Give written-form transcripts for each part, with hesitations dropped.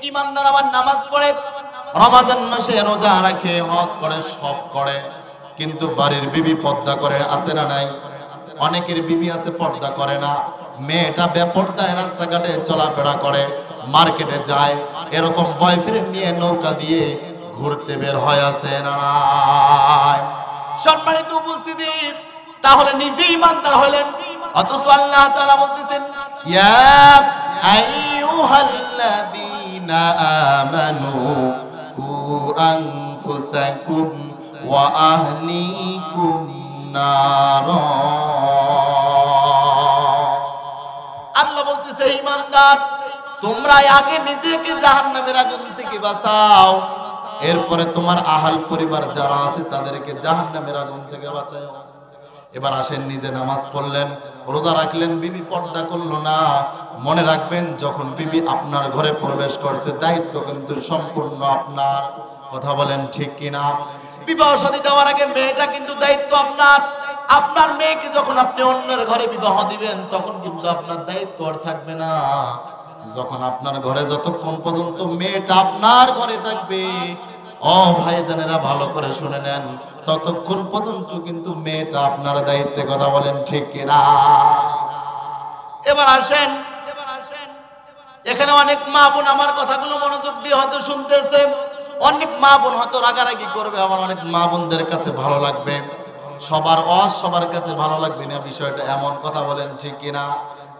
ইমানদার আবার নামাজ পড়ে, রমজান মাসে রোজা রাখে, হজ করে, সব করে, কিন্তু বাড়ির বিবি পর্দা করে আছে না নাই? অনেকের বিবি আছে পর্দা করে না, মেয়েটা বেপর্দায় রাস্তাঘাটে চলাফেরা করে, মার্কেটে যায়, এরকম বয়ফ্রেন্ড নিয়ে নৌকা দিয়ে ঘুরতে বের হয় আছে না নাই? সম্মানিত উপস্থিতি, তাহলে নিজে ইমানদার হলেন, অথচ আল্লাহ তাআলা বলতেছেন ইয়া আইয়ুহাল্লাযীনা আমানু কু আনফুসাকুম ওয়া আহলিকুম নার। আল্লাহ বলতেছে ইমানদার, তোমরা আগে নিজেকে জাহান্নামের আগুন থেকে বাঁচাও, এরপরে তোমার আহাল পরিবার যারা আছে তাদেরকে জাহান্নামের আগুন থেকে বাঁচাও। এবার আসেন, নিজে নামাজ পড়লেন, রোজা রাখলেন, বিবি পর্দা করলো না। মনে রাখবেন, যখন বিবি আপনার ঘরে প্রবেশ করছে, দায়িত্ব কিন্তু সম্পূর্ণ আপনার। কথা বলেন ঠিক কিনা? বিবাহ শাদী দেওয়ার আগে মেয়েটা কিন্তু দায়িত্ব আপনার। আপনার মেয়েকে যখন আপনি অন্যের ঘরে বিবাহ দিবেন, তখন কিন্তু আপনার দায়িত্ব আর থাকবে না। যখন আপনার ঘরে যতক্ষণ পর্যন্ত মেয়েটা আপনার ঘরে থাকবে, ও ভাইজানেরা ভালো করে শুনে নেন, ততক্ষণ পর্যন্ত কিন্তু মেয়েটা আপনার দায়িত্বে। কথা বলেন ঠিক কিনা? এবার আসেন, এখানে অনেক মা বোন আমার কথাগুলো মনোযোগ দিয়ে হয়তো শুনতেছে, অনেক মা বোন হয়তো রাগারাগি করবে, আমার অনেক মা বোনদের কাছে ভালো লাগবে, সবার কাছে ভালো লাগবে না বিষয়টা এমন। কথা বলেন ঠিক কিনা?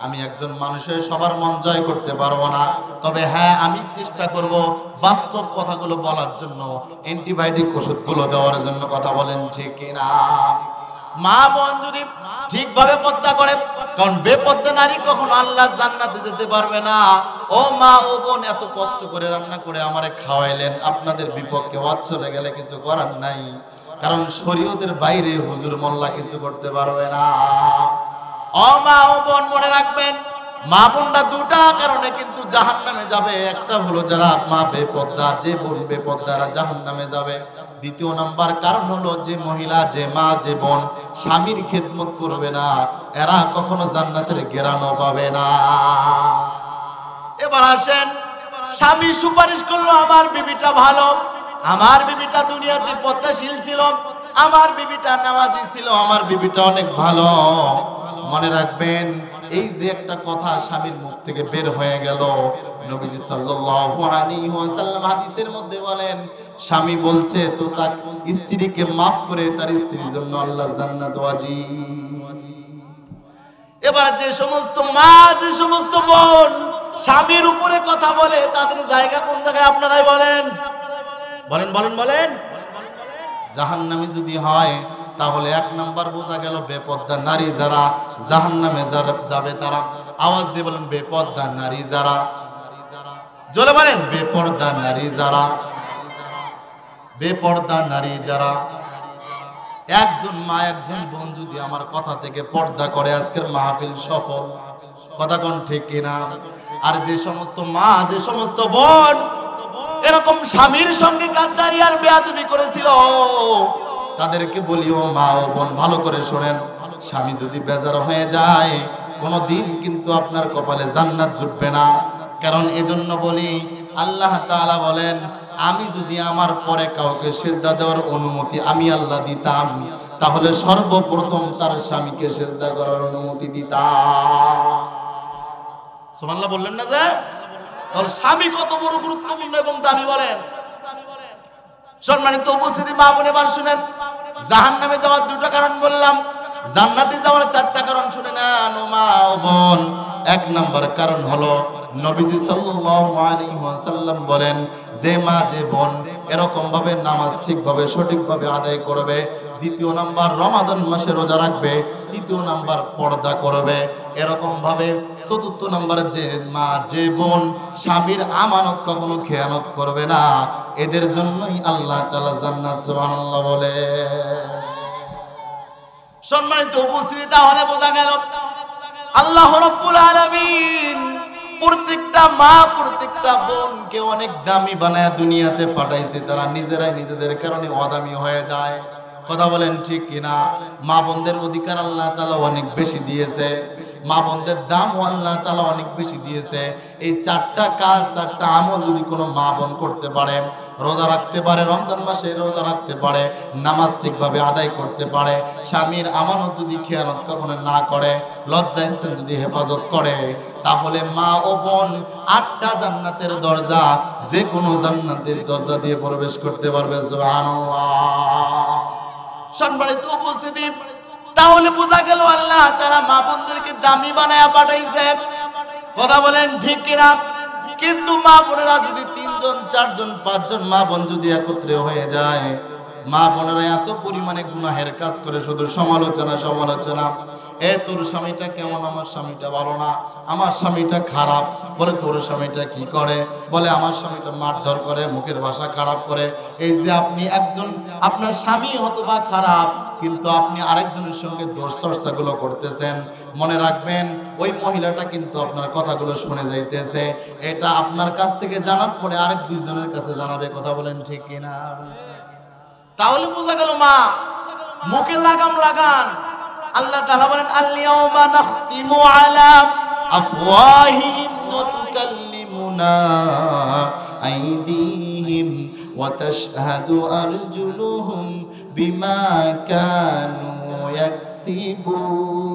আমি একজন মানুষের সবার মন জয় করতে পারবো না, তবে হ্যাঁ, আমি চেষ্টা করব বাস্তব কথাগুলো বলার জন্য, অ্যান্টিবায়োটিক ওষুধগুলো দেওয়ার জন্য। কথা বলেন ঠিক কিনা? মা বোন যদি ঠিকভাবে পর্দা করে, কারণ বেপর্দা নারী কখনো আল্লাহর জান্নাতে যেতে পারবে না। ও মা ও বোন, এত কষ্ট করে রান্না করে আমারে খাওয়াইলেন, আপনাদের বিপক্ষে ওয়াজ চলে গেলে কিছু করার নাই, কারণ শরীয়তের বাইরে হুজুর মোল্লা কিছু করতে পারবে না। ও মা ও বোন, মনে রাখবেন, মা বোনরা দুটা কারণে কিন্তু জাহান্নামে যাবে। একটা হলো যারা মা বেপর্দা, যে বোন বেপর্দারা জাহান্নামে যাবে। দ্বিতীয় নাম্বার কারণ হলো যে মহিলা, যে মা, যে বোন স্বামীর খেদমত করবে না, এরা কখনো জান্নাতের ঘেরানো পাবে না। এবার আসেন, স্বামী সুপারিশ করলো, আমার বিবিটা ভালো, আমার বিবিটা দুনিয়াতে পদ্মাশীল ছিল, আমার বিবিটা নামাজি ছিল, আমার বিবিটা অনেক ভালো। মনে রাখবেন, এই যে একটা কথা স্বামীর মুখ থেকে বের হয়ে গেল, নবীজি সাল্লাল্লাহু আলাইহি ওয়াসাল্লাম হাদিসের মধ্যে বলেন, স্বামী বলছে তো তার স্ত্রীকে মাফ করে তার স্ত্রীর জন্য আল্লাহ জান্নাত ওয়াজিব। এবার যে সমস্ত মা, যে সমস্ত বোন স্বামীর উপরে কথা বলে, তাদের জায়গা কোন জায়গায় আপনারাই বলেন? বলেন বলেন বলেন। জাহান্নামী যদি হয়, তাহলে এক নাম্বার বোঝা গেল বেপর্দা নারী যারা জাহান্নামে যাবে তারা। আওয়াজ দিয়ে বলেন, বেপর্দা নারী যারা। জোরে বলেন, বেপর্দা নারী যারা। বেপর্দা নারী যারা। একজন মা, একজন বোন যদি আমার কথা থেকে পর্দা করে, আজকের মাহফিল সফল। কথা কোন ঠিক কিনা? আর যে সমস্ত মা, যে সমস্ত বোন এরকম স্বামীর সঙ্গে গাদ্দারি আর বেয়াদবি করেছিল, তাদেরকে বলি, ও মা ও বোন, ভালো করে শোনেন, স্বামী যদি বেজার হয়ে যায়, কোনোদিন কিন্তু আপনার কপালে জান্নাত জুটবে না। কারণ এজন্য বলি, আল্লাহ তাআলা বলেন, আমি যদি আমার পরে কাউকে সিজদা দেওয়ার অনুমতি আমি আল্লাহ দিতাম, তাহলে সর্বপ্রথম তার স্বামীকে সিজদা করার অনুমতি দিতাম। সুবহানাল্লাহ বললেন না? যে তাহলে স্বামী কত বড় গুরুত্বপূর্ণ এবং দামি বলেন। সম্মানিত উপস্থিতি মা বোন, এবার শুনেন, জাহান্নামে যাওয়ার দুটো কারণ বললাম, জান্নাতে যাওয়ার চারটা কারণ শুনে নেন ও মা ও বোন। এক নাম্বার কারণ হলো, নবীজি সাল্লাল্লাহু আলাইহি ওয়াসাল্লাম বলেন, যে মা, যে বোন এরকম ভাবে নামাজ ঠিকভাবে সঠিকভাবে আদায় করবে। দ্বিতীয় নাম্বার, রমাদান মাসে রোজা রাখবে। তৃতীয় নাম্বার, পর্দা করবে এরকম ভাবে। চতুর্থ নাম্বার, যে মা, যে বোন স্বামীর আমানত কখনো খেয়ানত করবে না, এদের জন্যই আল্লাহ তাআলা জান্নাত সুবহানাল্লাহ বলে। সম্মানিত উপস্থিতি, তাহলে বোঝা গেল আল্লাহ রাব্বুল আলামিন প্রত্যেকটা মা, প্রত্যেকটা বোনকে অনেক দামি বানায় দুনিয়াতে পাঠাইছে, তারা নিজেরাই নিজেদের কারণে অদামি হয়ে যায়। কথা বলেন ঠিক কিনা? মা বোনদের অধিকার আল্লাহ তাআলা অনেক বেশি দিয়েছে। মা বোনদের দাম আল্লাহ তাআলা অনেক বেশি দিয়েছে। এই 4টা কাজ 4টা আমল যদি কোনো মা বোন করতে পারে, রোজা রাখতে পারে, রমজান মাসে রোজা রাখতে পারে, নামাজ ঠিকভাবে আদায় করতে পারে, স্বামীর আমানত যদি খেয়ানত কখনো না করে, লজ্জাস্থান যদি হেফাজত করে, তাহলে মা ও বোন 8টা জান্নাতের দরজা, যে কোনো জান্নাতের দরজা দিয়ে প্রবেশ করতে পারবে। সুবহানাল্লাহ। সম্মানিত উপস্থিতি, তাহলে বোঝা গেল আল্লাহ তাআলা মা বোনদেরকে দামি বানায়া পাঠাইছে। কথা বলেন ঠিক কিনা? কিন্তু মা বোনেরা যদি 3 জন 4 জন 5 জন মা বোন যদি একত্রে হয়ে যায়, মা বোনেরা এত পরিমাণে গুনাহের কাজ করে, শুধু সমালোচনা। এ তোর স্বামীটা কেমন, আমার স্বামীটা ভালো না, আমার স্বামীটা খারাপ। বলে তোর স্বামীটা কি করে? বলে আমার স্বামীটা মারধর করে, মুখের ভাষা খারাপ করে। এই যে আপনি একজন, আপনার স্বামী হয়তো বা খারাপ, কিন্তু আপনি আরেকজনের সঙ্গে দোষ চর্চাগুলো করতেছেন, মনে রাখবেন ওই মহিলাটা কিন্তু আপনার কথাগুলো শুনে যাইতেছে। এটা আপনার কাছ থেকে জানার পরে আরেক 2 জনের কাছে জানাবে। কথা বলেন ঠিক কিনা? তাহলে বোঝা গেল মা মুখে লাগাম লাগান। আল্লাহ তাআলা বলেন আল-ইয়াওমা নাখতিমু আলা আফওয়াহিহিম ওয়া তুকাল্লিমুনা আইদিহিম ওয়া তাশহাদু আরজুলুহুম বিমা কানু ইয়াকসিবুন।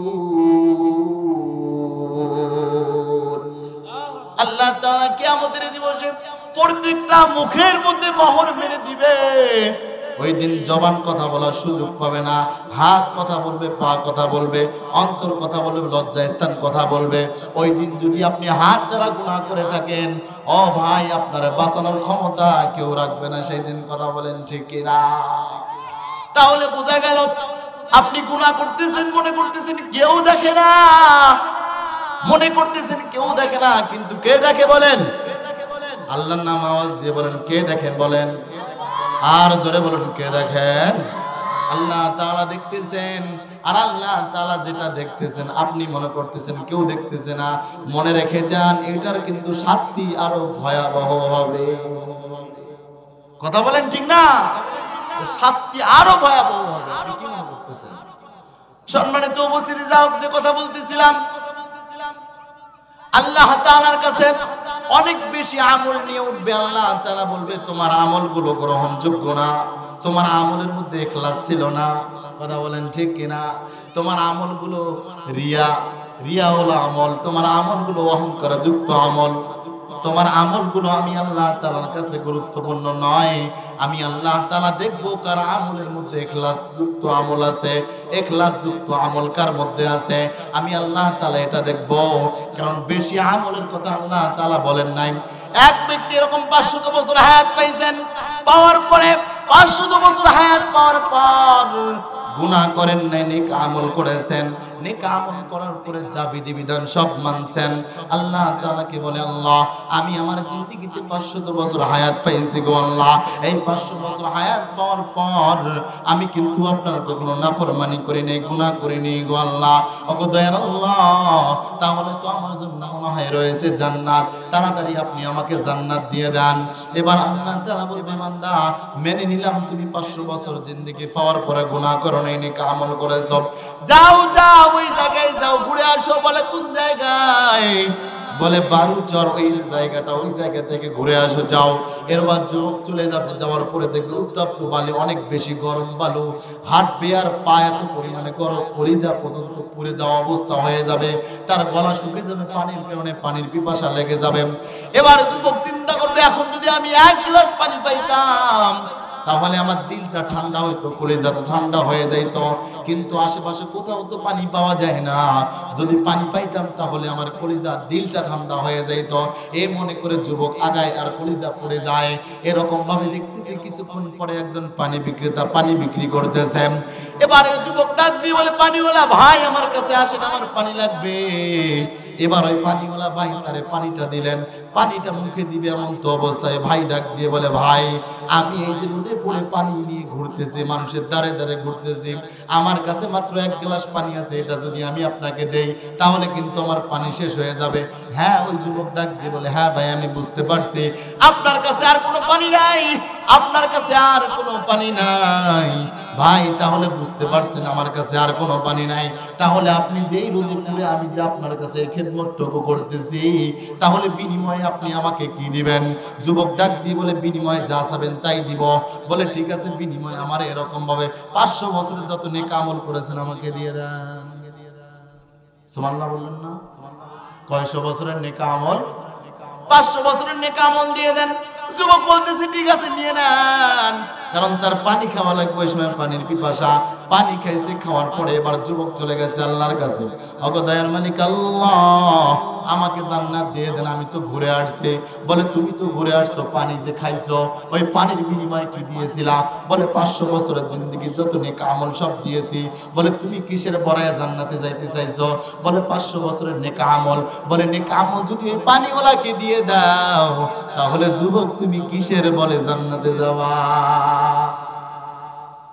আল্লাহ তাআলা কিয়ামতের দিবসে প্রত্যেকটা মুখের মধ্যে মোহর মেরে দিবে। ওই দিন জবান কথা বলার সুযোগ পাবে না, হাত কথা বলবে, পা কথা বলবে, অন্তর কথা বলবে, লজ্জাস্থান কথা বলবে। ওই দিন যদি আপনি হাত দ্বারা গুনাহ করে থাকেন, ও ভাই, আপনার বাঁচানোর ক্ষমতা কেউ রাখবে না সেই দিন। কথা বলেন ঠিক কিনা? তাহলে বোঝা গেল আপনি গুনাহ করতেছেন, মনে করতেছেন কেউ দেখে না, মনে করতেছেন কেউ দেখে না, কিন্তু কে দেখে বলেন? আল্লাহর নাম আওয়াজ দিয়ে বলেন, কে দেখেন বলেন? আর জোরে বলুন, কে দেখেন? আল্লাহ তাআলা দেখতেছেন। আর আল্লাহ তাআলা যেটা দেখতেছেন আপনি মনে করতেছেন কেউ দেখতেছে না, মনে রেখে যান, এটার কিন্তু শাস্তি আরো ভয়াবহ হবে। কথা বলেন ঠিক না? শাস্তি আরো ভয়াবহ হবে। আপনি কি মনে করতেছেন? সম্মানিত উপস্থিতি, যাও, যে কথা বলতেছিলাম, আল্লাহ তাআলার কাছে অনেক বেশি আমল নিয়ে উঠবে। আল্লাহ তাআলা বলবে তোমার আমলগুলো গ্রহণযোগ্য না, তোমার আমলের মধ্যে ইখলাস ছিল না। কথা বলেন ঠিক কিনা? তোমার আমলগুলো রিয়া হলো আমল, তোমার আমলগুলো অহংকার যুক্ত আমল, তোমার আমলগুলো আমি আল্লাহ তাআলার কাছে গুরুত্বপূর্ণ নয়। আমি আল্লাহ তাআলা দেখব কার আমলের মধ্যে ইখলাস যুক্ত আমল আছে, ইখলাস যুক্ত আমল কার মধ্যে আছে, আমি আল্লাহ তাআলা এটা দেখব। কারণ বেশি আমলের কথা আল্লাহ তাআলা বলেন নাই। এক ব্যক্তি এরকম 500 বছর হায়াত পাইছেন, পাওয়ার পরে 500 বছর হায়াত পাওয়ার পর গুনাহ করেন নাই, নেক আমল করেছেন। নেক আমল করার পরে যা বিধিবিধান সব মানছেন। আল্লাহ তাআলাকে বলে, আল্লাহ আমি আমার জিন্দেগিতে 500 বছর হায়াত পাইছি গো আল্লাহ, এই 500 বছর হায়াত পাওয়ার পর আমি কিন্তু আপনার কোনো নাফরমানি করি নাই, গুনাহ করি নাই গো আল্লাহ। ওগো দয়ার আল্লাহ, তাহলে তো আমার জন্য মনে হয় রয়েছে জান্নাত, তাড়াতাড়ি আপনি আমাকে জান্নাত দিয়ে দেন। এবার আল্লাহ তাআলা বলবে, বান্দা মেনে নিলাম তুমি 500 বছর জিন্দেগি পাওয়ার পরে গুনাহ করো নাই, নেক আমল করেছো, যাও যাও ওই জায়গায় যাও, ঘুরে আসো। বলে কোন জায়গায়? বলে বারুচর, ওই জায়গাটা, ওই জায়গা থেকে ঘুরে আসো, যাও। এরবার যুবক চলে যাবে, যাওয়ার পরে দেখবে উত্তপ্ত বালি, অনেক বেশি গরম বালু, হাঁটবে আর পা এত পরিমাণে গরম, কলিজা পর্যন্ত পুড়ে যাওয়া অবস্থা হয়ে যাবে, তার গলা শুকিয়ে যাবে, পানির কারণে পানির পিপাসা লেগে যাবে। এবার যুবক চিন্তা করবে, এখন যদি আমি 1 গ্লাস পানি পাইতাম তাহলে আমার দিলটা ঠান্ডা হইতো, কলিজাটা ঠান্ডা হয়ে যাইত, কিন্তু আশেপাশে কোথাও তো পানি পাওয়া যায় না। যদি পানি পাইতাম তাহলে আমার কলিজা, দিলটা ঠান্ডা হয়ে যাইত। এই মনে করে যুবক আগায় আর কলিজা পড়ে যায়। এরকম ভাবে দেখতেছি কিছুক্ষণ পরে একজন পানি বিক্রেতা পানি বিক্রি করতেছে। এবারে যুবক ডাক দিয়ে বলে, পানিওয়ালা ভাই আমার কাছে আসেন, আমার পানি লাগবে। এবার ওই পানিওয়ালা ভাই তারে পানিটা দিলেন, পানিটা মুখে দিবে এমন তো অবস্থায় ভাই ডাক দিয়ে বলে, ভাই আমি এই যে রোদে পড়ে পানি নিয়ে ঘুরতেছি, মানুষের দ্বারে দ্বারে ঘুরতেছি, আমার কাছে মাত্র 1 গ্লাস পানি আছে, এটা যদি আমি আপনাকে দেই তাহলে কিন্তু আমার পানি শেষ হয়ে যাবে। হ্যাঁ, ওই যুবক ডাক দিয়ে বলে, হ্যাঁ ভাই আমি বুঝতে পারছি আপনার কাছে আর কোনো পানি নাই, আপনার কাছে আর কোনো পানি নাই। ভাই তাহলে বুঝতে পারছেন আমার কাছে আর কোনো পানি নাই, তাহলে আপনি যেই রোদে পুড়ে আমি যে আপনার কাছে খেদমতটুকু করতেছি, তাহলে বিনিময়ে আপনি আমাকে কি দিবেন? যুবক ডাক দিয়ে বলে, বিনিময়ে যা চাবেন তাই দিব। বলে ঠিক আছে, বিনিময়ে আমার এরকম ভাবে 500 বছরের যত নেক আমল করেছেন আমাকে দিয়ে দেন। সুবহানাল্লাহ বললেন না? কয়শো বছরের নেক আমল? 500 বছরের নেক আমল দিয়ে দেন। যুবক বলতেছে ঠিক আছে নিয়ে নেন, কারণ তার পানি খাওয়া লাগবে, ওই সময় পানির পিপাসা। পানি খাইছে, খাওয়ার পরে এবার যুবক চলে গেছে আল্লাহর কাছে। ওগো দয়াল মালিক আল্লাহ, আমাকে জান্নাত দিয়ে দেন, আমি তো ঘুরে আসছি। বলে তুমি তো ঘুরে আসছো, পানি যে খাইছো ওই পানির বিনিময়ে কি দিয়েছিলা? বলে 500 বছরের জিন্দেগি যত নেক আমল সব দিয়েছি। বলে তুমি কিসের বড়ায় জান্নাতে যাইতে চাইছো? বলে 500 বছরের নেক আমল। বলে নেক আমল যদি এই পানিওয়ালাকে দিয়ে দাও, তাহলে যুবক তুমি কিসের বলে জান্নাতে যাবা?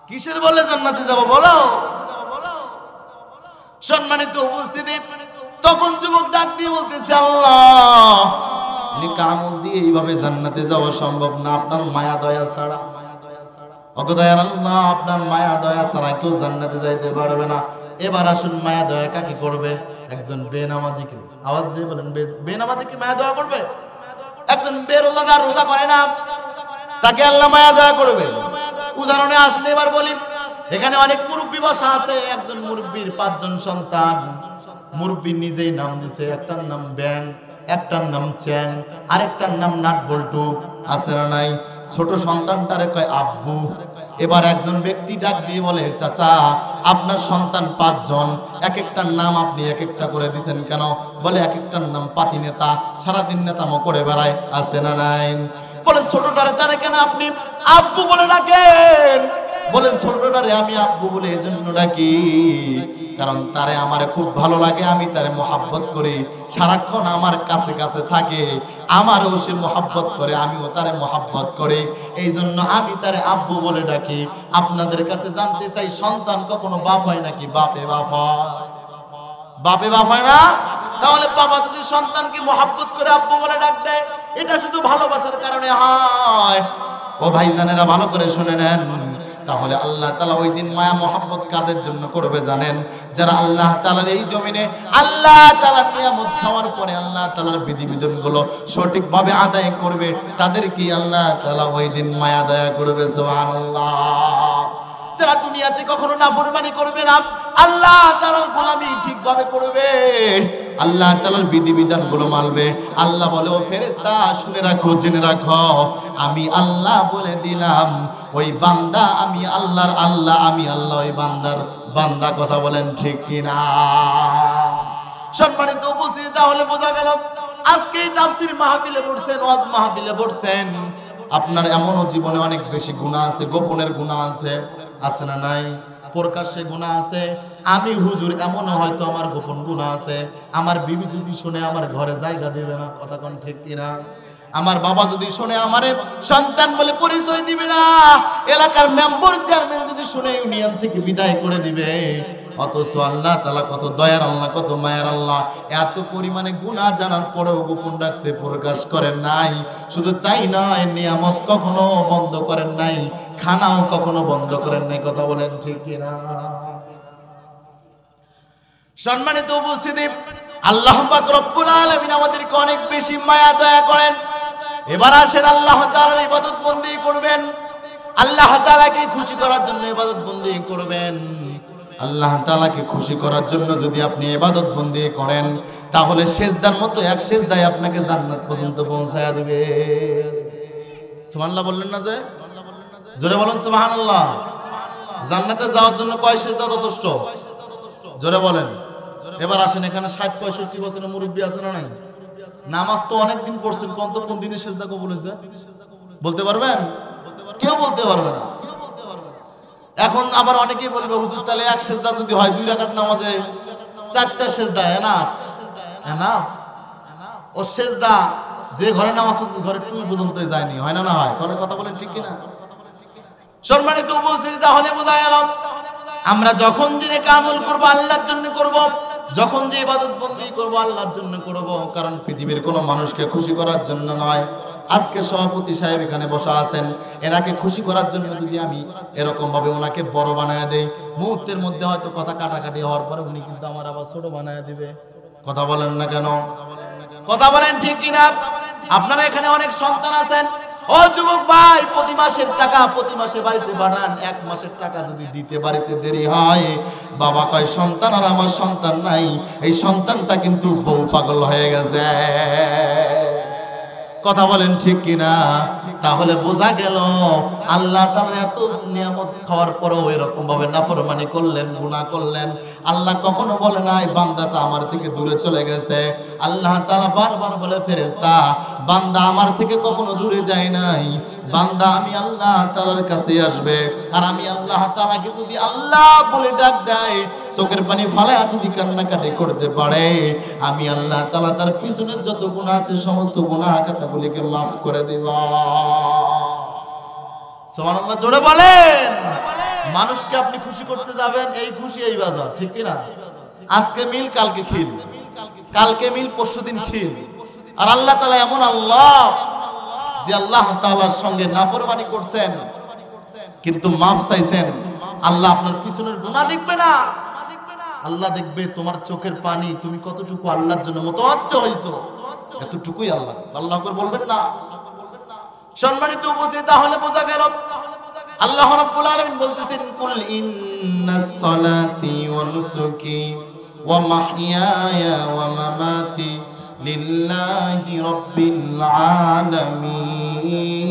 কিসের বলে জান্নাতে যাবো বলো? সম্মানিত উপস্থিতি, তখন যুবক ডাক দিয়ে বলতেছে, আল্লাহ নেক আমল দিয়ে এইভাবে জান্নাতে যাওয়া সম্ভব না, আপনার মায়া দয়া ছাড়া। ওগো দয়ার আল্লাহ, আপনার মায়া দয়া ছাড়া কেউ জান্নাতে যাইতে পারবে না। এবার আসুন, মায়া দয়া কাকে করবে? একজন বেনামাজিকে। আওয়াজ দিয়ে বলেন, বেনামাজি কি মায়া দয়া করবে? একজন বেরোজাদার, রোজা করে না, তাকে আল্লাহ মায়া দয়া করবে। উদাহরণে আসলে এবার বলি, এখানে অনেক মুরব্বী বসা আছে। একজন মুরব্বীর 5 জন সন্তান। মুরব্বী নিজেই নাম দিছে, একটার নাম ব্যাং, একটার নাম চ্যাং, আরেকটার নাম নাট বল্টু। আছে না নাই? ছোট সন্তানটারে কয় আব্বু। এবার একজন ব্যক্তি ডাক দিয়ে বলে, চাচা আপনার সন্তান 5 জন, এক একটার নাম আপনি এক একটা করে দিছেন কেন? বলে এক একটার নাম পাতি নেতা, সারাদিন নেতামো করে বেড়ায়। আছে না নাই? বলে ছোটটারে তারে কেন আপনি আব্বু বলে ডাকেন? বলে ছোটটারে আমি আব্বু বলে এজন্য ডাকি, কারণ তারে আমার খুব ভালো লাগে, আমি তারে মোহাব্বত করি, সারাক্ষণ আমার কাছে কাছে থাকে, আমারও সে মোহাব্বত করে, আমিও তারে মোহাব্বত করি, এই জন্য আমি তারে আব্বু বলে ডাকি। আপনাদের কাছে জানতে চাই, সন্তান কখনো বাপ হয় নাকি? বাপে বাপ হয়? বাপে বাপ হয় না? তাহলে বাবা যদি সন্তানকে মোহাব্বত করে আব্বু বলে ডাক দেয়, এটা শুধু ভালোবাসার কারণে হয়? ও ভাইজানেরা ভালো করে শুনে নেন। তাহলে আল্লাহ তাআলা ওই দিন মায়া মোহাব্বত কাদের জন্য করবে জানেন? যারা আল্লাহ তাআলার এই জমিনে আল্লাহ তাআলার নিয়ামত খাওয়ার পরে আল্লাহ তাআলার বিধিবিধানগুলো সঠিকভাবে আদায় করবে, তাদেরকে আল্লাহ তাআলা ওই দিন মায়া দয়া করবে। সুবহানাল্লাহ। যারা দুনিয়াতে কখনো নাফরমানি করবে না, আল্লাহ তাআলার গোলামি ঠিকভাবে করবে, আল্লাহ তাআলার বিধিবিধানগুলো মানবে, আল্লাহ বলে, ও ফেরেশতা শুনে রাখো, জেনে রাখো, আমি আল্লাহ বলে দিলাম ওই বান্দা আমি আল্লাহর আল্লাহ, আমি আল্লাহ ওই বান্দার বান্দা। কথা বলেন ঠিক কিনা? সম্মানিত উপস্থিতি, তাহলে বোঝা গেল আজকে তাফসীর মাহফিলে বসছেন, ওয়াজ মাহফিলে বসছেন, আপনার এমনও জীবনে অনেক বেশি গুনাহ আছে, গোপনের গুনাহ আছে। আছে না নাই? প্রকাশ্যে গুনাহ আছে। আমি হুজুর, এমনও হয়তো আমার গোপন গুনাহ আছে। আমার বিবি যদি শুনে আমার ঘরে জায়গা দেবে না। কথা কোন ঠিক কিনা? আমার বাবা যদি শুনে আমারে সন্তান বলে পরিচয় দিবে না। এলাকার মেম্বার চেয়ারম্যান যদি শুনে ইউনিয়ন থেকে বিদায় করে দিবে। অথচ আল্লাহ তাআলা কত দয়ার আল্লাহ, কত মায়ার আল্লাহ, এত পরিমাণে গুনাহ জানার পরেও গোপন রাখছে, প্রকাশ করেন নাই। শুধু তাই নয়, নিয়ামত কখনো বন্ধ করেন নাই, খানাও কখনো বন্ধ করেন নাই। কথা বলেন ঠিক কিনা? সম্মানিত উপস্থিতি, আল্লাহ পাক রব্বুল আলামিন আমাদেরকে অনেক বেশি মায়া দয়া করেন। এবার আসেন আল্লাহ তাআলার ইবাদত বন্দেগী করবেন, আল্লাহ তাআলাকে খুশি করার জন্য ইবাদত বন্দেগী করবেন। আল্লাহ তাআলাকে খুশি করার জন্য যদি আপনি ইবাদত বন্দেগী করেন, তাহলে সেজদার মতো এক সেজদায় আপনাকে জান্নাত পর্যন্ত পৌঁছায়া দিবে। সুবহানাল্লাহ বললেন না? যে জোরে বলেন সুবহানাল্লাহ। জান্নাতে যাওয়ার জন্য কয় সেজদা যথেষ্ট? জোরে বলেন। এবার আসেন, এখানে 60-65 বছরের মুরব্বী আছে না নাই? নামাজ তো অনেকদিন পড়ছেন, কোন দিনে সেজদা কবুল হয়েছে বলতে পারবেন? কেউ বলতে পারবে না। এখন আবার অনেকেই বলবে, হুজুর তাহলে এক সেজদা যদি হয় 2 রাকাত নামাজে 4টা সেজদা এনাফ? এনাফ? ও সেজদা যে ঘরে নামাজ পড়তে ঘরে টুই পর্যন্তই যায়নি, হয় না? না হয়? কথা বলেন ঠিক কিনা? সম্মানিত উপস্থিতি, তাহলে বোঝা গেল আমরা যখন দিনে আমল করব আল্লাহর জন্য করব। যখন যে ইবাদত বন্দি করব আল্লাহর জন্য করব, কারণ পৃথিবীর কোনো মানুষকে খুশি করার জন্য নয়। আজকে সভাপতি সাহেব এখানে বসা আছেন, এনাকে খুশি করার জন্য যদি আমি এরকম ভাবে ওনাকে বড় বানায় দেই, মুহূর্তের মধ্যে হয়তো কথা কাটাকাটি হওয়ার পরে উনি কিন্তু আমার আবার ছোট বানায় দিবে। কথা বলেন না কেন? কথা বলেন ঠিক কিনা? আপনারা এখানে অনেক সন্তান আছেন, ও যুবক ভাই, প্রতি মাসের টাকা প্রতি মাসে বাড়িতে পাঠান, এক মাসের টাকা যদি দিতে বাড়িতে দেরি হয়, বাবা কয় সন্তান আর আমার সন্তান নাই, এই সন্তানটা কিন্তু বউ পাগল হয়ে গেছে। কথা বলেন ঠিক কিনা? তাহলে বোঝা গেল আল্লাহ তাআলা এত নিয়ামত খাওয়ার পরেও এরকম ভাবে নাফরমানি করলেন, গুনাহ করলেন। আল্লাহ কখনো বলে নাই বান্দাটা আমার থেকে দূরে চলে গেছে। আল্লাহ তাআলা বারবার বলে ফেরেশতা, বান্দা আমার থেকে কখনো দূরে যায় নাই, বান্দা আমি আল্লাহ তাআলার কাছে আসবে। আর আমি আল্লাহ তাআলাকে যদি আল্লাহ বলে ডাক দেয়, চোখের পানি ফালায়া যদি কান্নাকাটি করতে পারে, আমি আল্লাহ তাআলা তার পিছনের যত গুনাহ আছে সমস্ত গুনাহ খাতাগুলিকে মাফ করে দেব। সুবহানাল্লাহ, জোরে বলেন। মানুষকে আপনি খুশি করতে যাবেন, এই খুশি এই বাজার, ঠিক কি না? আজকে মিল কালকে খিল, কালকে মিল পরশুদিন খিল। আর আল্লাহ তাআলা এমন আল্লাহ যে আল্লাহ তাআলার সঙ্গে নাফরমানি করছেন কিন্তু মাফ চাইছেন, আল্লাহ আপনার পিছনের গুনাহ দেখবে না, আল্লাহ দেখবে তোমার চোখের পানি, তুমি কতটুকু আল্লাহর জন্য মুতাওয়াজ্জ হইছো, এতটুকুই আল্লাহ। আল্লাহ করে বলবেন না? সম্মানিত উপস্থিতি, তাহলে বোঝা গেল আল্লাহ রাব্বুল আলামিন বলতেছেন, কুল ইন্নাস সালাতি ওয়া নুসুকি ওয়া মাহইয়ায়া ওয়া মামাতি লিল্লাহি রাব্বিল আলামিন।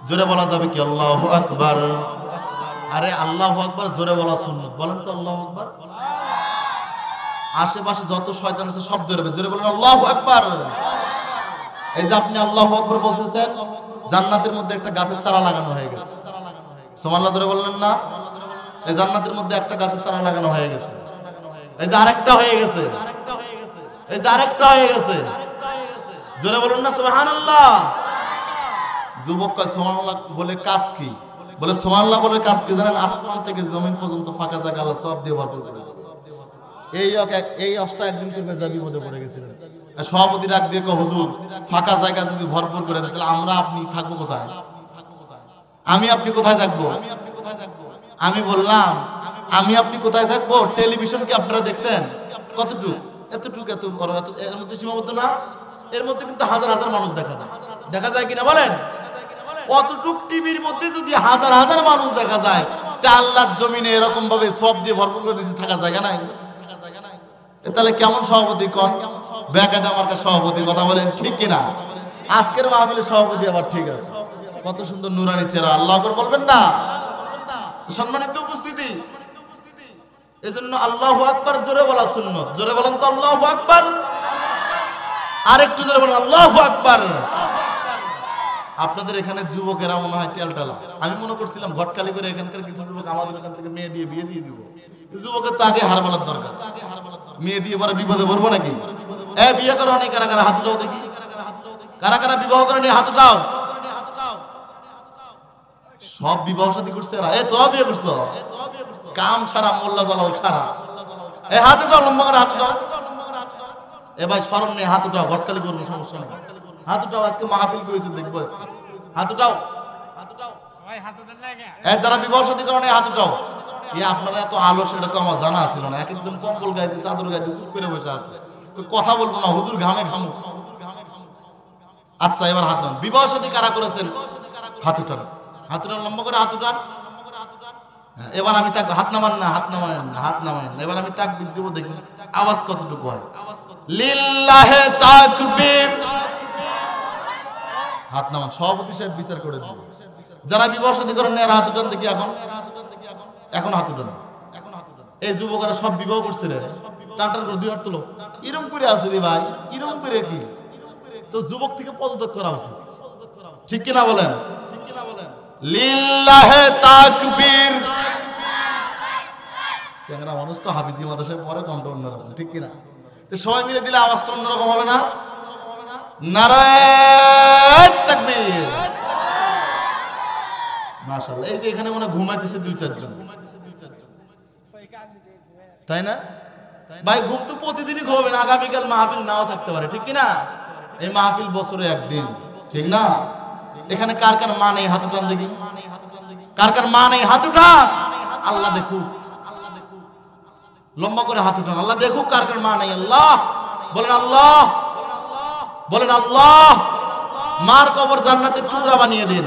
জোরে বলা যাবে কি আল্লাহু আকবার? আরে আল্লাহু আকবার জোরে বলা সুন্নাত, বলেন তো আল্লাহু আকবার। আশেপাশে যত শয়তান আছে সব ধরবে, জোরে বলেন আল্লাহু আকবার। এই যে আপনি আল্লাহু আকবার বলতেছেন, জান্নাতের মধ্যে একটা গাছের চারা লাগানো হয়ে গেছে। সুবহানাল্লাহ, জোরে বললেন না? এই জান্নাতের মধ্যে একটা গাছের চারা লাগানো হয়ে গেছে, এই যে আরেকটা হয়ে গেছে, এই যে আরেকটা হয়ে গেছে, জোরে বলুন না সুবহানাল্লাহ। যুবক কয় সুবহানাল্লাহ বলে কাজ কি? বলে সুবহানাল্লাহ বলে কাজ কি জানেন? আসমান থেকে জমিন পর্যন্ত ফাঁকা জায়গা আল্লাহ সব দিয়ে ভরপুর করে দিয়েছে। এই অষ্টা একদিন করবে যা বিপদে পড়ে গেছিলেন, সভাপতি ডাক দিয়ে কয় হুজুর ফাঁকা জায়গা যদি ভরপুর করে দেয় তাহলে আমরা আপনি থাকবো কোথায়? আমি আপনি কোথায় থাকবো? আমি বললাম আমি আপনি কোথায় থাকবো? টেলিভিশন কি আপনারা দেখছেন? কতটুকু? এতটুকু, এত বড়, এত, এর মধ্যে সীমাবদ্ধ না? এর মধ্যে কিন্তু হাজার হাজার মানুষ দেখা যায়, দেখা যায় কিনা বলেন? কতটুক টিভির মধ্যে যদি হাজার হাজার মানুষ দেখা যায়, তা আল্লাহর জমিনে এরকম ভাবে সব দিয়ে ভরপুর করে দিয়েছে, থাকা জায়গা নাই। তাহলে কেমন সভাপতি কোন? বেকায়দা আমার কাছে সভাপতি, কথা বলেন ঠিক কিনা? আজকের মাহফিলের সভাপতি আবার ঠিক আছে, কত সুন্দর নুরানি চেহারা, আল্লাহ আকবার বলবেন না? সম্মানিত উপস্থিতি, এজন্য আল্লাহু আকবার জোরে বলা সুন্নাত। জোরে বলেন তো আল্লাহু আকবার। আরেকটু জোরে বলেন আল্লাহু আকবার। আপনাদের এখানে যুবকেরা মনে হয় টেলটালা। আমি মনে করছিলাম ঘটকালি করে এখানকার কিছু যুবক আমাদের এখান থেকে মেয়ে দিয়ে বিয়ে দিয়ে দিব। যুবকের তো আগে হার বলার দরকার, মেয়ে দিয়ে পরে বিপদে পড়বো নাকি? বিয়ে করো অনেক, কারা কারা হাত উঠাও দেখি, কারা কারা বিবাহ করে নিয়ে হাত উঠাও। সব বিবাহ শাদী করছে এরা। তোরাও বিয়ে করছো? কাম সারা মোল্লা জালাল সারা। হাত উঠাও, লম্বা করে হাত উঠাও। ভাই স্মরণ নেই, হাত উঠাও, ঘটকালি করবো, সমস্যা নেই, হাত উঠাও। আজকে মাহফিল করেছে দেখবো, হাত উঠাও। যারা বিবাহ শাদী করে হাত উঠাও। আপনারা এত আলো সেটা তো আমার জানা ছিল না। এক একজন কম্বল গায়ে দিয়ে, চাদর গায়ে দিয়ে চুপ করে বসে আছে, কথা বলবো না, হুজুর ঘামে ঘামুক। আচ্ছা এবার হাত উঠান। বিবাহ শাদী কারা করেছেন? হাত উঠান, হাত উঠান, লম্বা করে হাত উঠান। এবার আমি তাক হাত নামান না, হাত নামায়েন না, হাত নামায়েন না। এবার আমি তাকবীর দেব, দেখি আওয়াজ কতটুকু হয়। লিল্লাহে তাকবীর। হাত নামান, সভাপতি সাহেব বিচার করে দিবে। যারা বিবাহ শাদী করেন না হাত উঠান দেখি, এখন এখন হাত উঠান। এই যুবকরা সব বিবাহ করছে রে, টান টান করে দুই হাত তুলো। এরকম করে আছে রে ভাই, এরকম করে কি? তো যুবক থেকে পদত্যাগ করা উচিত, ঠিক কিনা বলেন? লিল্লাহে তাকবীর। চেংরা মানুষ তো হাফিজি মাদ্রাসায় পরে কণ্ঠ অন্যরকম, ঠিক কিনা? তো সবাই মিলে দিলে আওয়াজটা অন্যরকম হবে না? নারায়ে তাকবীর। মাশাআল্লাহ। এই যে এখানে মনে ঘুমাইতেছে দুই চারজন, তাই না ভাই? ঘুম তো প্রতিদিনই ঘুমাবেন, আগামীকাল মাহফিল নাও থাকতে পারে, ঠিক কিনা? এই মাহফিল বছরে একদিন, ঠিক না? এখানে কার কার মা নেই হাত উঠান দেখি, কার কার মা নেই হাত উঠান। আল্লাহ দেখুক, লম্বা করে হাত উঠান, আল্লাহ দেখুক কার কার মা নেই। আল্লাহ বলেন, আল্লাহ বলেন, আল্লাহ মার কবর জান্নাতের টুকরা বানিয়ে দিন,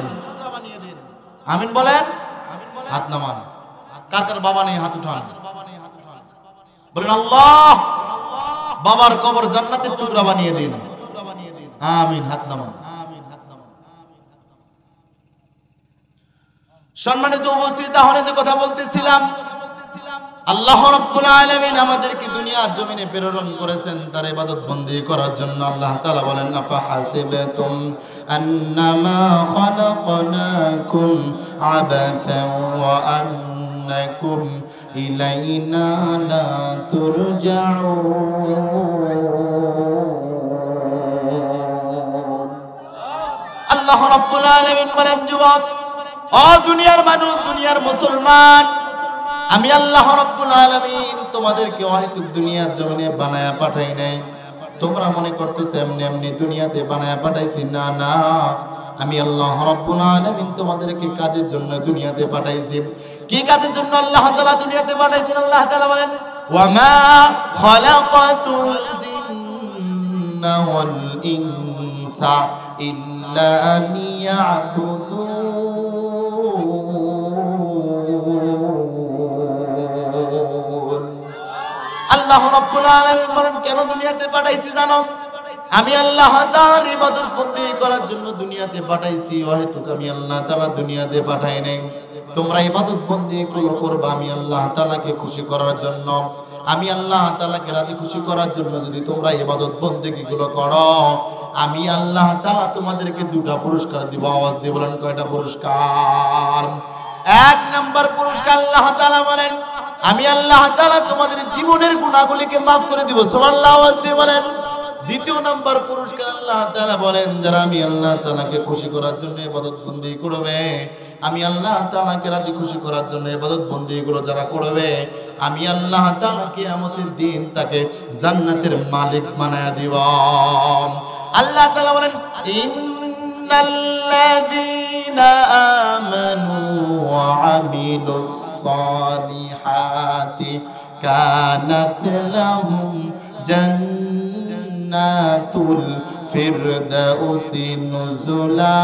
আমিন বলেন। হাত নামান। কার কার বাবা নেই হাত উঠান, বলেন আল্লাহ বাবার কবর জান্নাতের টুকরা বানিয়ে দিন, আমিন। হাত নামান। সম্মানিত উপস্থিতি, তাহলে যে কথা বলতেছিলাম, আল্লাহ রাব্বুল আলামিন আমাদেরকে দুনিয়ার জমিনে প্রেরণ করেছেন তার ইবাদত বندگی করার জন্য। আল্লাহ তাআলা বলেন, আফা হাসিবাতুম আন্নামা খালাকনাকুম আবাসান ওয়া আন্নাকুম ইলাইনা লা তুরজাউন। আল্লাহ রাব্বুল আলামিন বলেন, যুবক ও দুনিয়ার মানুষ, দুনিয়ার মুসলমান, আমি আল্লাহ রাব্বুল আলামিন তোমাদেরকে অহেতুক দুনিয়ার জমিনে বানায়া পাঠাই নাই। তোমরা মনে করতেছো এমনি এমনি দুনিয়াতে বানায়া পাঠাইছি, না না, আমি আল্লাহ রাব্বুল আলামিন তোমাদেরকে কাজের জন্য দুনিয়াতে পাঠাইছি। কি কাজের জন্য আল্লাহ তাআলা দুনিয়াতে পাঠাইছেন? আল্লাহ তাআলা বলেন, ওয়া মা খালাকাতুল জিন্না ওয়াল ইনসা ইল্লা লিয়াবুদুন। আল্লাহ রাব্বুল আলামিন বলেন, কেন দুনিয়াতে পাঠাইছি জানো? আমি আল্লাহ তাআলার ইবাদত বندگی করার জন্য দুনিয়াতে পাঠাইছি। অহেতুক আমি আল্লাহ তাআলা দুনিয়াতে পাঠাই নাই। তোমরা ইবাদত বندگی করবা আমি আল্লাহ তাআলাকে খুশি করার জন্য। আমি আল্লাহ তাআলাকে রাজি খুশি করার জন্য যদি তোমরা ইবাদত বندگی গুলো করো, আমি আল্লাহ তাআলা তোমাদেরকে দুটো পুরস্কার দিব। আওয়াজ দিয়ে বলেন, কয়টা পুরস্কার? এক নাম্বার পুরস্কার আল্লাহ তাআলা বলেন, আমি আল্লাহ তাআলা তোমাদের জীবনের গুনাহগুলিকে maaf করে দিব। সুবহানাল্লাহ, আওয়াজ দিয়ে বলেন। দ্বিতীয় নাম্বার পুরস্কার আল্লাহ তাআলা বলেন, যারা আমি আল্লাহ তাআলাকে খুশি করার জন্য ইবাদত বندگی করবে, আমি আল্লাহ তাআলাকে রাজি খুশি করার জন্য ইবাদত বندگی গুলো যারা করবে, আমি আল্লাহ তাআলা কিয়ামতের দিন তাকে জান্নাতের মালিক বানায়া দিব। আল্লাহ তাআলা বলেন, ইন্নাল্লাযীনা আমানু ওয়া আমিলুস সালিহাতি কানাত লাহুম জান্নাতুল ফিরদাউসি নুজুলা।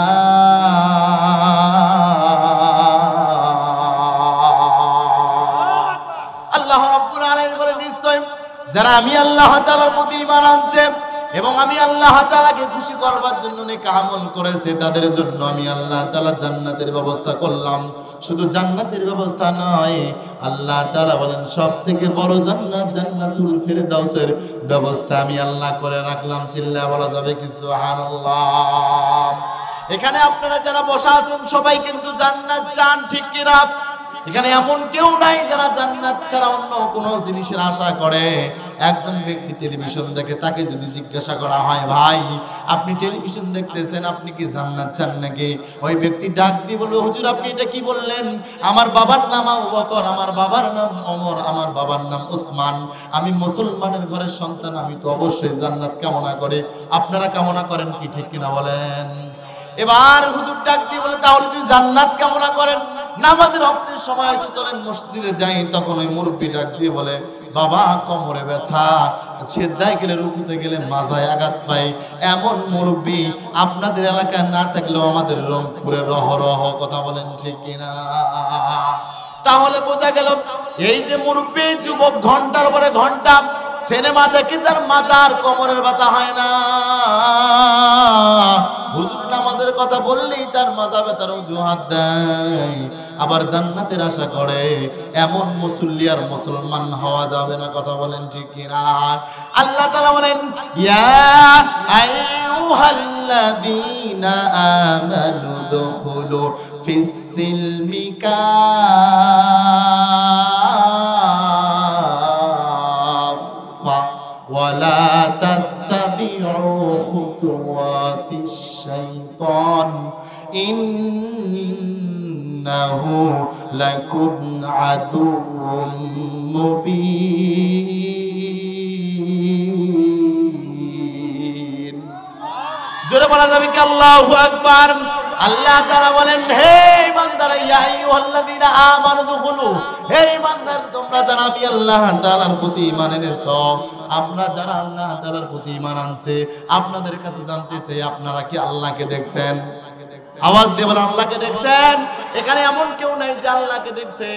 আল্লাহ রাব্বুল আলামিন বলেন, নিশ্চয় যারা আমি আল্লাহ তাআলার প্রতি ঈমান আনছে এবং আমি আল্লাহ তাআলাকে খুশি করবার জন্য নেক আমল করেছে, তাদের জন্য আমি আল্লাহ তাআলা জান্নাতের ব্যবস্থা করলাম। শুধু জান্নাতের ব্যবস্থা নয়, আল্লাহ তাআলা বলেন সবথেকে বড় জান্নাত জান্নাতুল ফিরদাউসের ব্যবস্থা আমি আল্লাহ করে রাখলাম। চিল্লা বলা যাবে কি সুবহানাল্লাহ? এখানে আপনারা যারা বসা আছেন সবাই কিন্তু জান্নাত চান, ঠিক কি না? এখানে এমন কেউ নাই যারা জান্নাত ছাড়া অন্য কোনো জিনিসের আশা করে। একজন ব্যক্তি টেলিভিশন দেখে, তাকে যদি জিজ্ঞাসা করা হয়, ভাই আপনি টেলিভিশন দেখতেছেন, আপনি কি জান্নাত চান নাকি? ওই ব্যক্তি ডাক দিয়ে বলবে, হুজুর আপনি এটা কি বললেন? আমার বাবার নাম আবু বকর, আমার বাবার নাম ওমর, আমার বাবার নাম ওসমান, আমি মুসলমানের ঘরের সন্তান, আমি তো অবশ্যই জান্নাত কামনা করি। আপনারা কামনা করেন কি, ঠিক কিনা বলেন? এবার হুজুর ডাক দিয়ে বলে, তাহলে যদি জান্নাত কামনা করেন, নামাজের ওয়াক্তের সময় হয়েছে, চলেন মসজিদে যাই। তখন ওই মুরব্বি ডাক দিয়ে বলে, বাবা কোমরে ব্যথা, সিজদায় গেলে রুকুতে গেলে মাজায় আঘাত পাই। এমন মুরব্বি আপনাদের এলাকায় না থাকলেও আমাদের রংপুরে রহ রহ। কথা বলেন ঠিক কিনা? তাহলে বোঝা গেল এই যে মুরব্বি যুবক ঘন্টার পরে ঘন্টা সিনেমা দেখে তার মাজার কোমরের ব্যথা হয় না। হুজুর নামাজের কথা বললেই তার মাজা ব্যথার অজুহাত দেয়, আবার জান্নাতের আশা করে। এমন মুসল্লি আর মুসলমান হওয়া যাবে না। কথা বলেন ঠিক কিনা? আল্লাহ তাআলা বলেন, ইয়া আইয়ুহাল্লাযীনা আমানু দুখুলু ফিস সিলমি কাফা ওয়ালা তাত্তাবিউ খুতুওয়াতিশ শাইতান ইন্নাহু লাকুম আদুউম মুবিন। জোরে বলা যাবে কি আল্লাহু আকবার। আল্লাহ তাআলা বলেন, হে ইমানদার, ইয়া আইয়ুহাল্লাযীনা আমানু দুখুলু, হে ইমানদার তোমরা যারা আমি আল্লাহ তাআলার প্রতি ঈমান এনেছো, আমরা যারা আল্লাহ তাআলার প্রতি ঈমান আনছে, আপনাদের কাছে জানতে চাই আপনারা কি আল্লাহকে দেখছেন? আওয়াজ দিয়ে বলেন, আল্লাহকে দেখছেন? এখানে এমন কেউ নাই যে আল্লাহকে দেখছে।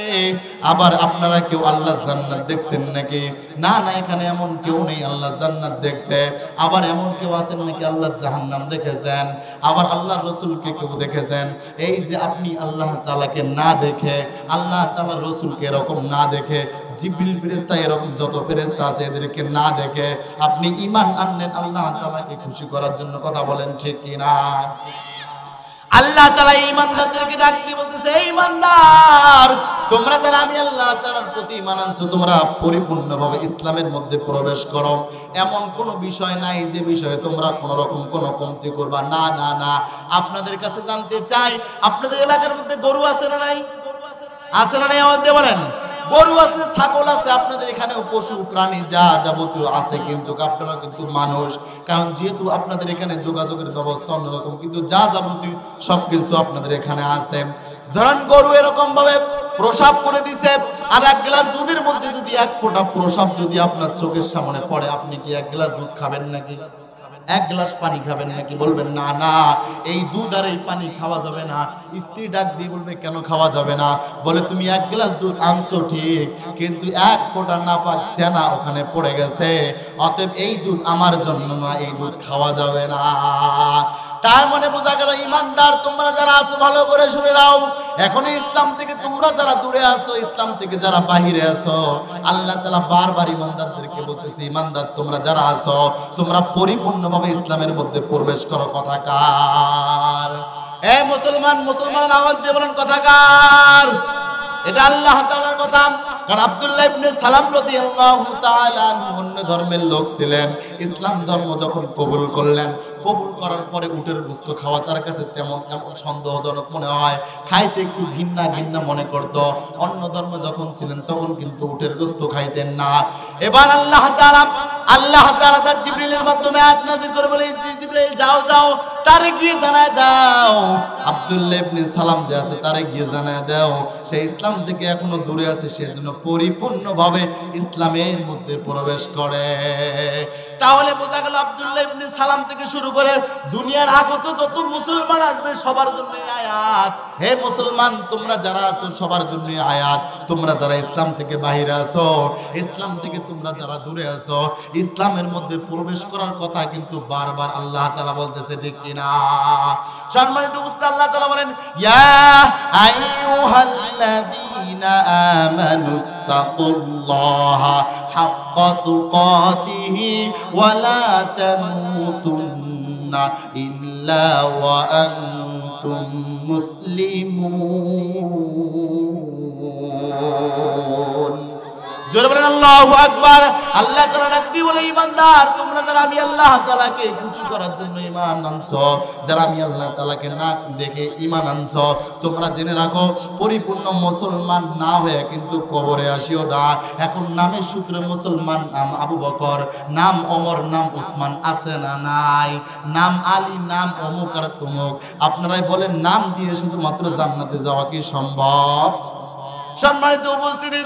আবার আপনারা কেউ আল্লাহ জান্নাত দেখছেন নাকি? না না, এখানে এমন কেউ নেই আল্লাহ জান্নাত দেখছে। আবার এমন কেউ আছেন নাকি আল্লাহ জাহান্নাম দেখেছেন? আবার আল্লাহর রাসূলকে কেউ দেখেছেন? এই যে আপনি আল্লাহ তাআলাকে না দেখে, আল্লাহ তাআলার রাসূলকে এরকম না দেখে, জিবরিল ফেরেশতা এরকম যত ফেরেশতা আছে এদেরকে না দেখে আপনি ঈমান আনলেন আল্লাহ তাআলাকে খুশি করার জন্য। কথা বলেন ঠিক কি না? আল্লাহ তাআলা ঈমানদারদেরকে ডাক দিয়ে বলতেছে, এই ঈমানদার তোমরা যারা আমি আল্লাহ তাআলার প্রতি ঈমান আনছো, তোমরা পরিপূর্ণভাবে ইসলামের মধ্যে প্রবেশ করো। এমন কোনো বিষয় নাই যে বিষয়ে তোমরা কোনো রকম কোনো কমতি করবা না। না না, আপনাদের কাছে জানতে চাই, আপনাদের এলাকার মধ্যে গরু আছে না নাই? আছে না নাই? আওয়াজ দিয়ে বলেন। গরু আছে, ছাগল আছে, আপনাদের এখানে পশু প্রাণী যা যাবতীয় আছে, কিন্তু আপনারা কিন্তু মানুষ। কারণ যেহেতু আপনাদের এখানে যোগাযোগের ব্যবস্থা অন্যরকম, কিন্তু যা যাবতীয় সবকিছু আপনাদের এখানে আছে। ধরেন গরু এরকম ভাবে প্রসাব করে দিছে, আর এক গ্লাস দুধের মধ্যে যদি এক ফোঁটা প্রসাব যদি আপনার চোখের সামনে পড়ে, আপনি কি এক গ্লাস দুধ খাবেন নাকি? এক গ্লাস পানি খাবেন নাকি? বলবেন না না, এই দুধ আর এই পানি খাওয়া যাবে না। স্ত্রী ডাক দিয়ে বলবে, কেন খাওয়া যাবে না? বলে, তুমি এক গ্লাস দুধ আনছো ঠিক, কিন্তু এক ফোঁটা না পাচ্ছে না ওখানে পড়ে গেছে, অতএব এই দুধ আমার জন্য না, এই দুধ খাওয়া যাবে না। তার মানে বোঝা গেল, ইমানদার তোমরা যারা আছো ভালো করে শুনে নাও, এখন ইসলাম থেকে তোমরা যারা দূরে আছো, ইসলাম থেকে যারা বাহিরে আছো, আল্লাহ তাআলা বারবার ইমানদারদেরকে বলতেছে, ইমানদার তোমরা যারা আছো তোমরা পরিপূর্ণভাবে ইসলামের মধ্যে প্রবেশ করো। কথাকার এ মুসলমান, মুসলমান আওয়াজ দিয়ে বলেন কথাকার। এটা আল্লাহ তাআলার কথা। কারণ আব্দুল্লাহ ইবনে সালাম রাদিয়াল্লাহু তাআলা অন্য ধর্মের লোক ছিলেন, ইসলাম ধর্ম যখন কবুল করলেন, কবুল করার পরে উটের গোশত খাওয়া তার কাছে তেমন সন্দেহজনক মনে হয়, খাইতে একটু ঘৃণা ঘৃণা মনে করত। অন্য ধর্মে যখন ছিলেন তখন কিন্তু উটের গোশত খাইতেন না। এবার আল্লাহ তাআলা তার জিবরিলের মাধ্যমে আয়াত নাযিল করে বলে, জিবরিল যাও যাও, তারে গিয়ে জানায় দাও, আব্দুল্লাহ ইবনে সালাম যে আছে তারে গিয়ে জানায় দাও, সে ইসলাম থেকে এখনো দূরে আছে, সেজন্য পরিপূর্ণভাবে ইসলামের মধ্যে প্রবেশ করে। তাহলে বোঝা গেল আব্দুল্লাহ ইবনে সালাম থেকে শুরু করে দুনিয়ার আগত যত মুসলমান আসবে সবার জন্য আয়াত। হে মুসলমান তোমরা যারা আছো সবার জন্য আয়াত। তোমরা যারা ইসলাম থেকে বাহিরে আছো, ইসলাম থেকে তোমরা যারা দূরে আছো, ইসলামের মধ্যে প্রবেশ করার কথা কিন্তু বারবার আল্লাহ তাআলা বলতেছে, ঠিক কিনা? সম্মানিত উপস্থিতি, আল্লাহ তাআলা বলেন, ইয়া আইয়ুহাল্লাযীনা আমানু তাকুল্লাহা হাক্কা তুকাতিহি ওয়া লা তামুতুন্না ইল্লা ওয়া আনতুম মুসলিমুন। জোরে বলেন আল্লাহু আকবার। আল্লাহ তাআলা ডাক দিয়ে বলে, ঈমানদার তোমরা যারা আমি আল্লাহ তাআলাকে খুশি করার জন্য ঈমান আনছো, যারা আমি আল্লাহ তাআলাকে না দেখে ঈমান আনছো, তোমরা জেনে রাখো, পরিপূর্ণ মুসলমান না হয়ে কিন্তু কবরে আসিও না। এখন নামের সূত্রে মুসলমান, নাম আবু বকর, নাম ওমর, নাম উসমান আছে না নাই? নাম আলী, নাম অমুক আর তমুক। আপনারাই বলেন, নাম দিয়ে শুধুমাত্র জান্নাতে যাওয়া কি সম্ভব? সম্মানিত উপস্থিতি,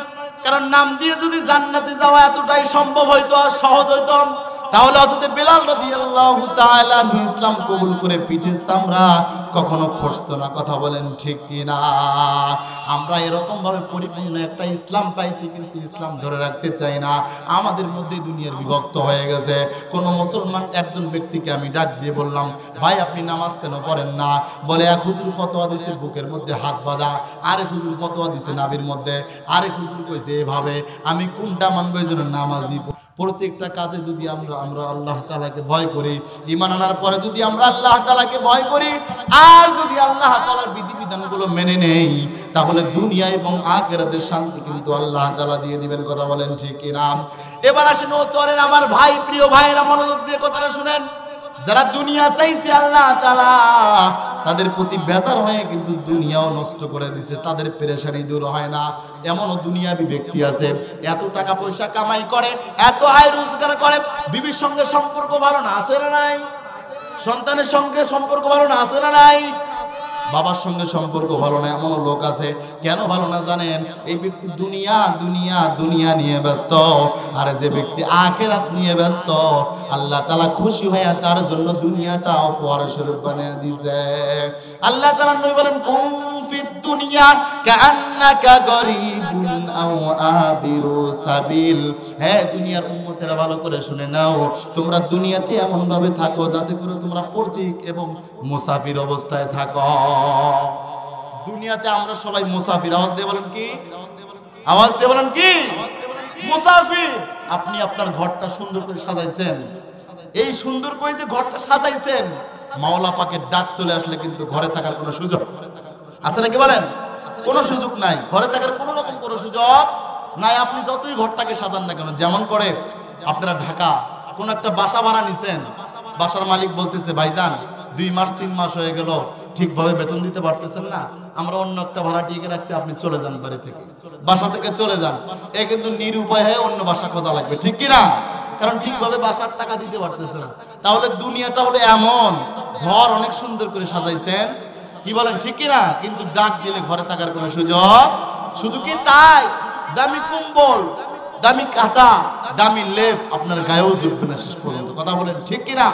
কারণ নাম দিয়ে যদি জান্নাতে যাওয়া এতটাই সম্ভব হইতো আর সহজ হইতো, তাহলে হযরত বেলাল রাদিয়াল্লাহু তাআলা ইসলাম কবুল করে পিঠের চামড়া কখনো খসতো না। কথা বলেন ঠিক কি না? আমরা এরকম ভাবে পরিপূর্ণ একটা ইসলাম পাইছি, কিন্তু ইসলাম ধরে রাখতে চাই না। আমাদের মধ্যে দুনিয়ার বিভক্ত হয়ে গেছে। কোন মুসলমান একজন ব্যক্তিকে আমি ডাক দিয়ে বললাম, ভাই আপনি নামাজ কেন পড়েন না? বলে, এক হুজুর ফতোয়া দিছে বুকের মধ্যে হাত বাঁধা, আরেক হুজুর ফতোয়া দিছে নাভির মধ্যে, আরেক হুজুর কইছে এভাবে। আমি কোনটা মানবো? এই জন্য নামাজি। প্রত্যেকটা কাজে যদি আমরা আল্লাহ তাআলাকে ভয় করি, ঈমান আনার পরে যদি আমরা আল্লাহ তাআলাকে ভয় করি, আর যদি আল্লাহ তাআলার বিধিবিধানগুলো মেনে নেই, তাহলে দুনিয়া এবং আখিরাতের শান্তি কিন্তু আল্লাহ তাআলা দিয়ে দিবেন। কথা বলেন ঠিক কি না? এবার আসেন ও চরের আমার ভাই, প্রিয় ভাইয়েরা, মনোযোগ দিয়ে কথাটা শুনেন। যারা দুনিয়া চাইছে আল্লাহ তাআলা তাদের প্রতি বেজার হয়ে কিন্তু দুনিয়াও নষ্ট করে দিছে, তাদের পেরেশানি দূর হয় না। এমনও দুনিয়াবি ব্যক্তি আছে, এত টাকা পয়সা কামাই করে, এত আয় রোজগার করে, বিবির সঙ্গে সম্পর্ক ভালো না, আছে না নাই? সন্তানের সঙ্গে সম্পর্ক ভালো না, আছে না নাই? বাবার সঙ্গে সম্পর্ক ভালো না, এমনও লোক আছে। কেন ভালো না জানেন? এই ব্যক্তি দুনিয়া দুনিয়া দুনিয়া নিয়ে ব্যস্ত, আর যে ব্যক্তি আখিরাত নিয়ে ব্যস্ত, আল্লাহ তাআলা খুশি হয়ে তার জন্য দুনিয়াটা উপহার স্বরূপ বানিয়ে দিয়েছে। আল্লাহ তাআলা নবী বলেন, কুম ফিদ দুনিয়া কাআন্নাকা গরীবুন আও আবিরু সাবিল। হ্যাঁ দুনিয়ার উম্মতেরা ভালো করে শুনে নাও, তোমরা দুনিয়াতে এমন ভাবে থাকো যাতে করে তোমরা পথিক এবং মুসাফির অবস্থায় থাকো। দুনিয়াতে আমরা সবাই মুসাফির। আওয়াজ দিয়ে বলেন কি? আওয়াজ দিয়ে বলেন কি? মুসাফির। আপনি আপনার ঘরটা সুন্দর করে সাজাইছেন, এই সুন্দর করে যে ঘরটা সাজাইছেন, মাওলা পাকের ডাক চলে আসলে কিন্তু ঘরে থাকার কোনো সুযোগ আছে নাকি বলেন? কোনো সুযোগ নাই, ঘরে থাকার কোনো রকম কোনো সুযোগ নাই। আপনি যতই ঘরটাকে সাজান না কেন, যেমন করে আপনারা ঢাকা কোন একটা বাসা ভাড়া নিছেন, বাসার মালিক বলতেছে, ভাইজান 2 মাস 3 মাস হয়ে গেল ঠিকভাবে বেতন দিতে পারতেছেন না, আমরা অন্য একটা ভাড়া টিকে রাখছি, আপনি চলে যান, বাড়ি থেকে বাসা থেকে চলে যান। এ কিন্তু নিরুপায় হয়ে অন্য বাসা খোঁজা লাগবে, ঠিক কিনা? কারণ ঠিকভাবে বাসার টাকা দিতে পারতেছে না। তাহলে দুনিয়াটা হলো এমন, ঘর অনেক সুন্দর করে সাজাইছেন, কি বলেন ঠিক কিনা? কিন্তু ডাক দিলে ঘরে থাকার কোনো সুযোগ। শুধু কি তাই, দামি কম্বল, দামি কাঁথা, দামি লেপ আপনার গায়েও জুটবে না শেষ পর্যন্ত। কথা বলেন ঠিক কিনা?